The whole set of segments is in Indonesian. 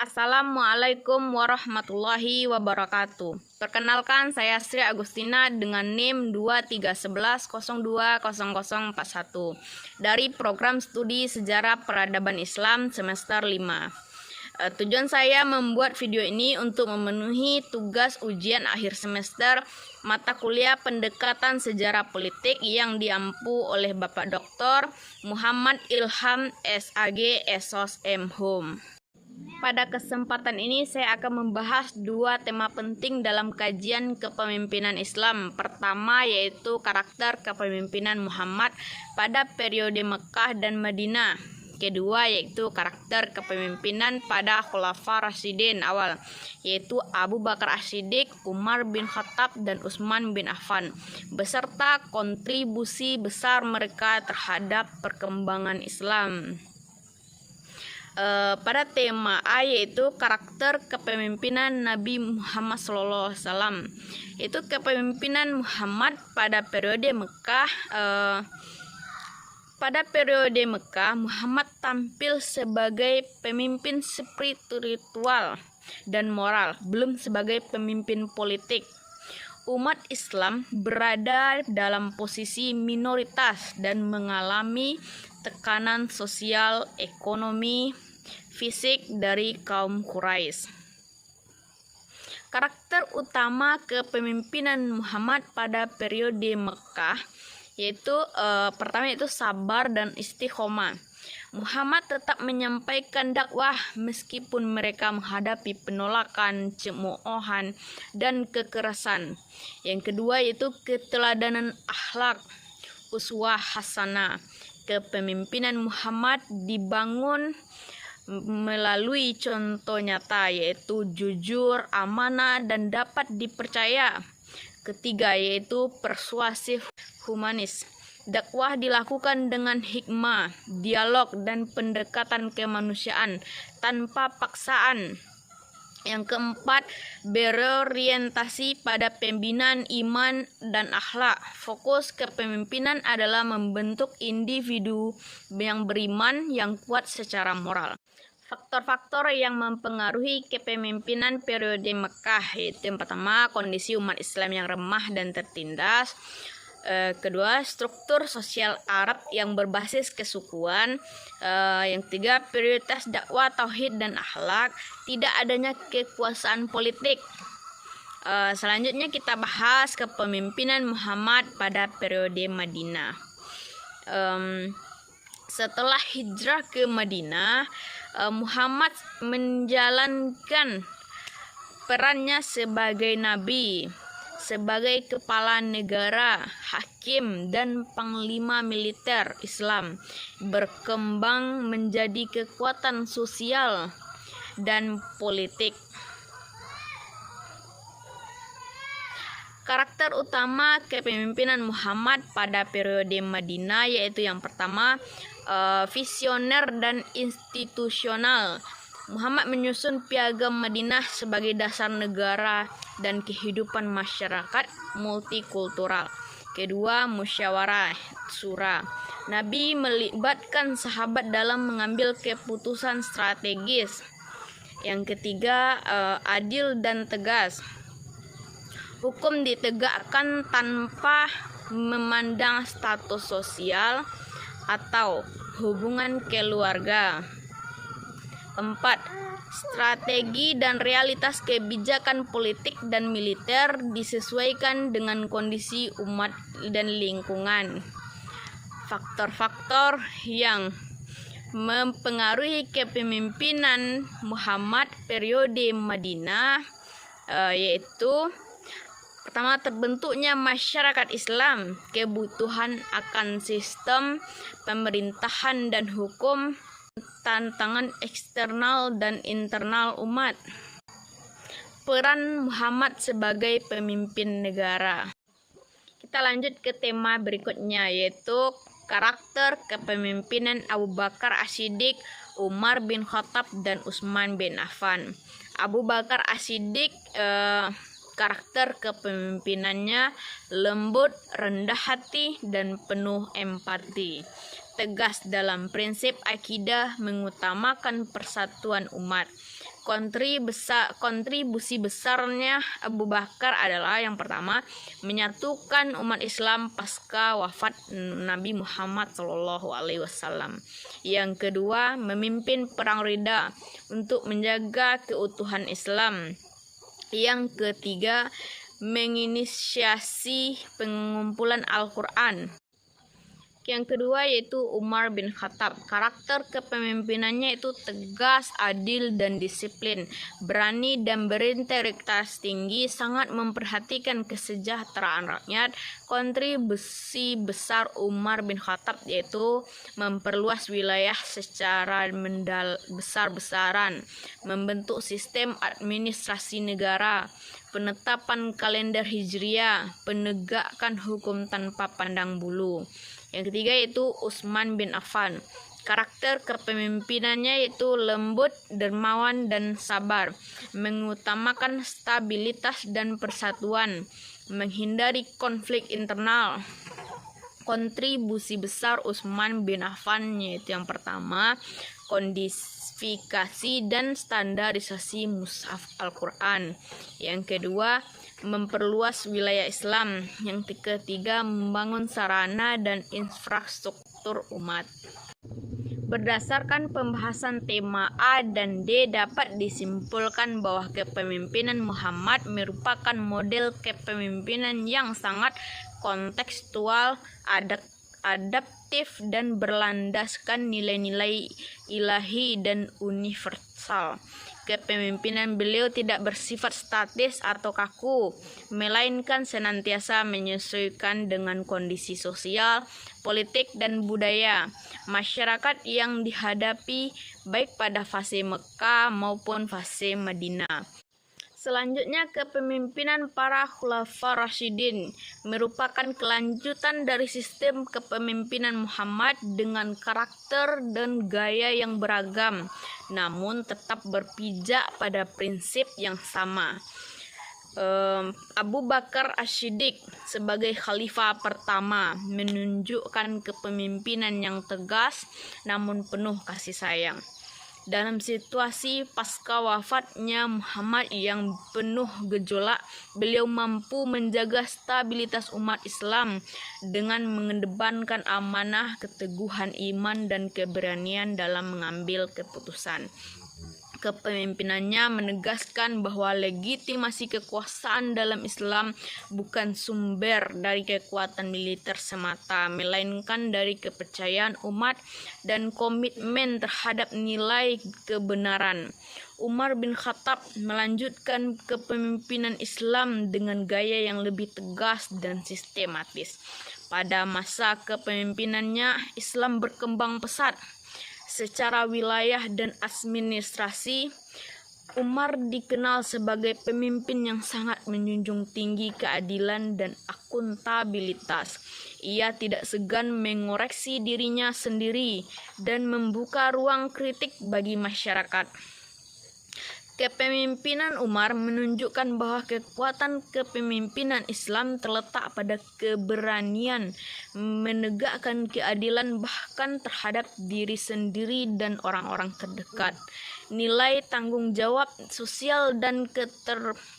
Assalamualaikum warahmatullahi wabarakatuh. Perkenalkan, saya Sri Agustina dengan NIM 2311020041 dari Program Studi Sejarah Peradaban Islam semester 5. Tujuan saya membuat video ini untuk memenuhi tugas ujian akhir semester mata kuliah pendekatan sejarah politik yang diampu oleh Bapak Dr. Muhammad Ilham SAG SOS M Hum. Pada kesempatan ini saya akan membahas dua tema penting dalam kajian kepemimpinan Islam. Pertama yaitu karakter kepemimpinan Muhammad pada periode Mekah dan Madinah. Kedua yaitu karakter kepemimpinan pada Khulafa Rasyidin awal, yaitu Abu Bakar As-Siddiq, Umar bin Khattab, dan Utsman bin Affan, beserta kontribusi besar mereka terhadap perkembangan Islam. Pada tema A yaitu karakter kepemimpinan Nabi Muhammad SAW, yaitu kepemimpinan Muhammad pada periode Mekah. Pada periode Mekah, Muhammad tampil sebagai pemimpin spiritual dan moral, belum sebagai pemimpin politik. Umat Islam berada dalam posisi minoritas dan mengalami tekanan sosial, ekonomi, fisik dari kaum Quraisy. Karakter utama kepemimpinan Muhammad pada periode Mekah yaitu pertama itu sabar dan istiqomah. Muhammad tetap menyampaikan dakwah meskipun mereka menghadapi penolakan, cemoohan, dan kekerasan. Yang kedua yaitu keteladanan akhlak, uswah hasanah. Kepemimpinan Muhammad dibangun melalui contoh nyata yaitu jujur, amanah, dan dapat dipercaya. Ketiga yaitu persuasif humanis. Dakwah dilakukan dengan hikmah, dialog, dan pendekatan kemanusiaan tanpa paksaan. Yang keempat, berorientasi pada pembinaan iman dan akhlak. Fokus kepemimpinan adalah membentuk individu yang beriman yang kuat secara moral. Faktor-faktor yang mempengaruhi kepemimpinan periode Mekah yaitu yang pertama, kondisi umat Islam yang remah dan tertindas. Kedua, struktur sosial Arab yang berbasis kesukuan. Yang ketiga, prioritas dakwah, tauhid, dan akhlak. Tidak adanya kekuasaan politik. Selanjutnya kita bahas kepemimpinan Muhammad pada periode Madinah. Setelah hijrah ke Madinah, Muhammad menjalankan perannya sebagai nabi, sebagai kepala negara, hakim, dan panglima militer Islam, berkembang menjadi kekuatan sosial dan politik. Karakter utama kepemimpinan Muhammad pada periode Madinah yaitu yang pertama, visioner dan institusional. Muhammad menyusun piagam Madinah sebagai dasar negara dan kehidupan masyarakat multikultural. Kedua, musyawarah syura. Nabi melibatkan sahabat dalam mengambil keputusan strategis. Yang ketiga, adil dan tegas. Hukum ditegakkan tanpa memandang status sosial atau hubungan keluarga. 4. Strategi dan realitas kebijakan politik dan militer disesuaikan dengan kondisi umat dan lingkungan. Faktor-faktor yang mempengaruhi kepemimpinan Muhammad periode Madinah yaitu pertama, terbentuknya masyarakat Islam, kebutuhan akan sistem pemerintahan dan hukum, tantangan eksternal dan internal umat. Peran Muhammad sebagai pemimpin negara. Kita lanjut ke tema berikutnya yaitu karakter kepemimpinan Abu Bakar As-Siddiq, Umar bin Khattab, dan Utsman bin Affan. Abu Bakar As-Siddiq karakter kepemimpinannya lembut, rendah hati, dan penuh empati. tegas dalam prinsip akidah mengutamakan persatuan umat. Kontribusi besarnya Abu Bakar adalah yang pertama, menyatukan umat Islam pasca wafat Nabi Muhammad SAW. Yang kedua, memimpin perang Ridha untuk menjaga keutuhan Islam. Yang ketiga, menginisiasi pengumpulan Al-Quran. Yang kedua yaitu Umar bin Khattab. Karakter kepemimpinannya itu tegas, adil, dan disiplin, berani dan berintegritas tinggi, sangat memperhatikan kesejahteraan rakyat. Kontribusi besar Umar bin Khattab yaitu memperluas wilayah secara besar-besaran, membentuk sistem administrasi negara, penetapan kalender Hijriah, penegakkan hukum tanpa pandang bulu. Yang ketiga yaitu Utsman bin Affan. Karakter kepemimpinannya yaitu lembut, dermawan, dan sabar, mengutamakan stabilitas dan persatuan, menghindari konflik internal. Kontribusi besar Utsman bin Affan yaitu yang pertama, kodifikasi dan standarisasi mushaf Al-Quran. Yang kedua, memperluas wilayah Islam. Yang ketiga, membangun sarana dan infrastruktur umat. Berdasarkan pembahasan tema A dan D, dapat disimpulkan bahwa kepemimpinan Muhammad merupakan model kepemimpinan yang sangat kontekstual, adaptif, dan berlandaskan nilai-nilai ilahi dan universal. Kepemimpinan beliau tidak bersifat statis atau kaku, melainkan senantiasa menyesuaikan dengan kondisi sosial, politik, dan budaya masyarakat yang dihadapi, baik pada fase Mekah maupun fase Madinah. Selanjutnya, kepemimpinan para Khulafa Rasyidin merupakan kelanjutan dari sistem kepemimpinan Muhammad dengan karakter dan gaya yang beragam, namun tetap berpijak pada prinsip yang sama. Abu Bakar As-Siddiq sebagai khalifah pertama menunjukkan kepemimpinan yang tegas namun penuh kasih sayang. Dalam situasi pasca wafatnya Muhammad yang penuh gejolak, beliau mampu menjaga stabilitas umat Islam dengan mengedepankan amanah, keteguhan iman, dan keberanian dalam mengambil keputusan. Kepemimpinannya menegaskan bahwa legitimasi kekuasaan dalam Islam bukan sumber dari kekuatan militer semata, melainkan dari kepercayaan umat dan komitmen terhadap nilai kebenaran. Umar bin Khattab melanjutkan kepemimpinan Islam dengan gaya yang lebih tegas dan sistematis. Pada masa kepemimpinannya, Islam berkembang pesat secara wilayah dan administrasi. Umar dikenal sebagai pemimpin yang sangat menjunjung tinggi keadilan dan akuntabilitas. Ia tidak segan mengoreksi dirinya sendiri dan membuka ruang kritik bagi masyarakat. Kepemimpinan Umar menunjukkan bahwa kekuatan kepemimpinan Islam terletak pada keberanian menegakkan keadilan bahkan terhadap diri sendiri dan orang-orang terdekat. Nilai tanggung jawab sosial dan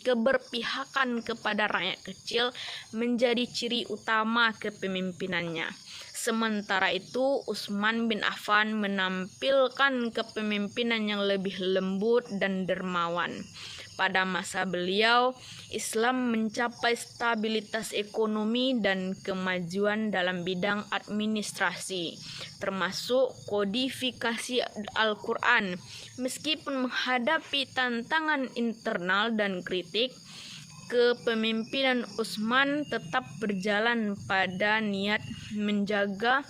keberpihakan kepada rakyat kecil menjadi ciri utama kepemimpinannya. Sementara itu, Utsman bin Affan menampilkan kepemimpinan yang lebih lembut dan dermawan. Pada masa beliau, Islam mencapai stabilitas ekonomi dan kemajuan dalam bidang administrasi, termasuk kodifikasi Al-Quran. Meskipun menghadapi tantangan internal dan kritik, kepemimpinan Utsman tetap berjalan pada niat menjaga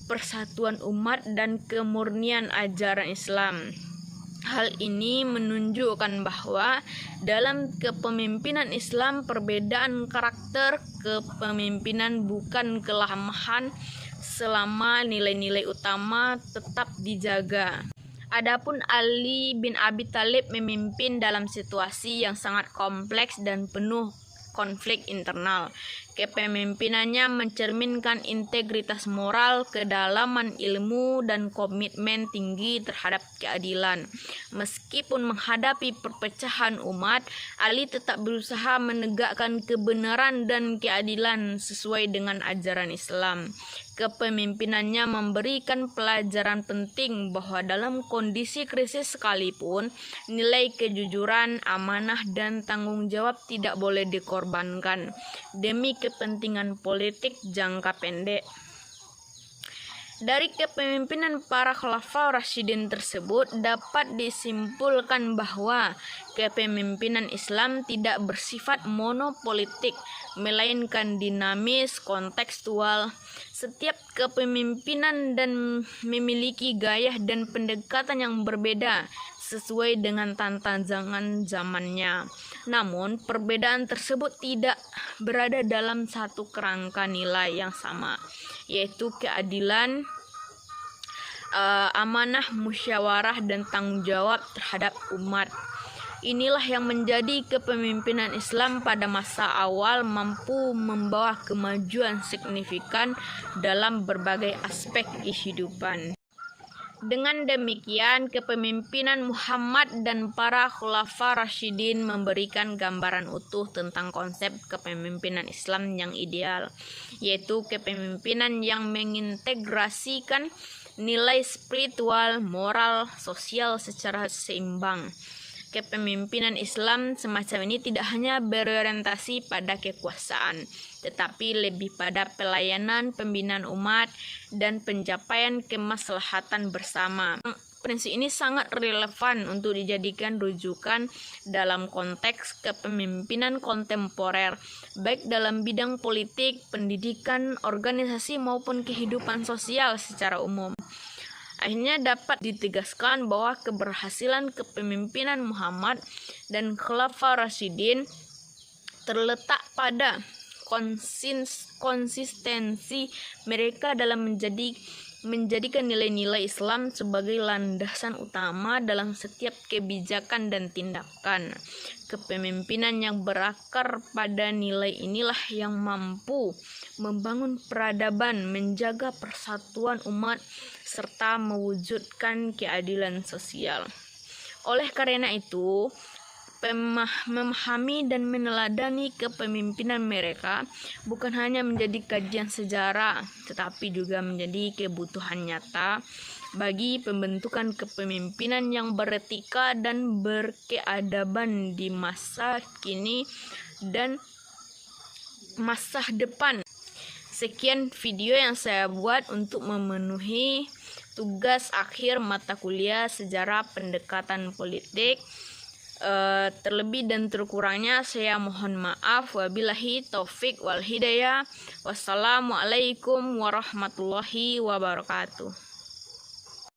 persatuan umat dan kemurnian ajaran Islam. Hal ini menunjukkan bahwa dalam kepemimpinan Islam, perbedaan karakter kepemimpinan bukan kelemahan selama nilai-nilai utama tetap dijaga. Adapun Ali bin Abi Thalib memimpin dalam situasi yang sangat kompleks dan penuh konflik internal. Kepemimpinannya mencerminkan integritas moral, kedalaman ilmu, dan komitmen tinggi terhadap keadilan. Meskipun menghadapi perpecahan umat, Ali tetap berusaha menegakkan kebenaran dan keadilan sesuai dengan ajaran Islam. Kepemimpinannya memberikan pelajaran penting bahwa dalam kondisi krisis sekalipun, nilai kejujuran, amanah, dan tanggung jawab tidak boleh dikorbankan demi kepentingan politik jangka pendek. Dari kepemimpinan para Khulafaur Rasyidin tersebut dapat disimpulkan bahwa kepemimpinan Islam tidak bersifat monopolitik, melainkan dinamis, kontekstual. Setiap kepemimpinan dan memiliki gaya dan pendekatan yang berbeda sesuai dengan tantangan zamannya. Namun, perbedaan tersebut tidak berada dalam satu kerangka nilai yang sama, yaitu keadilan, amanah, musyawarah, dan tanggung jawab terhadap umat. Inilah yang menjadi kepemimpinan Islam pada masa awal mampu membawa kemajuan signifikan dalam berbagai aspek kehidupan. Dengan demikian, kepemimpinan Muhammad dan para Khulafaur Rasyidin memberikan gambaran utuh tentang konsep kepemimpinan Islam yang ideal, yaitu kepemimpinan yang mengintegrasikan nilai spiritual, moral, sosial secara seimbang. Kepemimpinan Islam semacam ini tidak hanya berorientasi pada kekuasaan, tetapi lebih pada pelayanan, pembinaan umat, dan pencapaian kemaslahatan bersama. Prinsip ini sangat relevan untuk dijadikan rujukan dalam konteks kepemimpinan kontemporer, baik dalam bidang politik, pendidikan, organisasi, maupun kehidupan sosial secara umum. Akhirnya dapat ditegaskan bahwa keberhasilan kepemimpinan Muhammad dan Khulafaur Rasyidin terletak pada konsistensi mereka dalam menjadikan nilai-nilai Islam sebagai landasan utama dalam setiap kebijakan dan tindakan. Kepemimpinan yang berakar pada nilai inilah yang mampu membangun peradaban, menjaga persatuan umat, serta mewujudkan keadilan sosial. Oleh karena itu, memahami dan meneladani kepemimpinan mereka bukan hanya menjadi kajian sejarah, tetapi juga menjadi kebutuhan nyata bagi pembentukan kepemimpinan yang beretika dan berkeadaban di masa kini dan masa depan. Sekian video yang saya buat untuk memenuhi tugas akhir mata kuliah Sejarah Pendekatan Politik. Terlebih dan terkurangnya saya mohon maaf. Wabillahi taufik wal hidayah. Wassalamualaikum warahmatullahi wabarakatuh.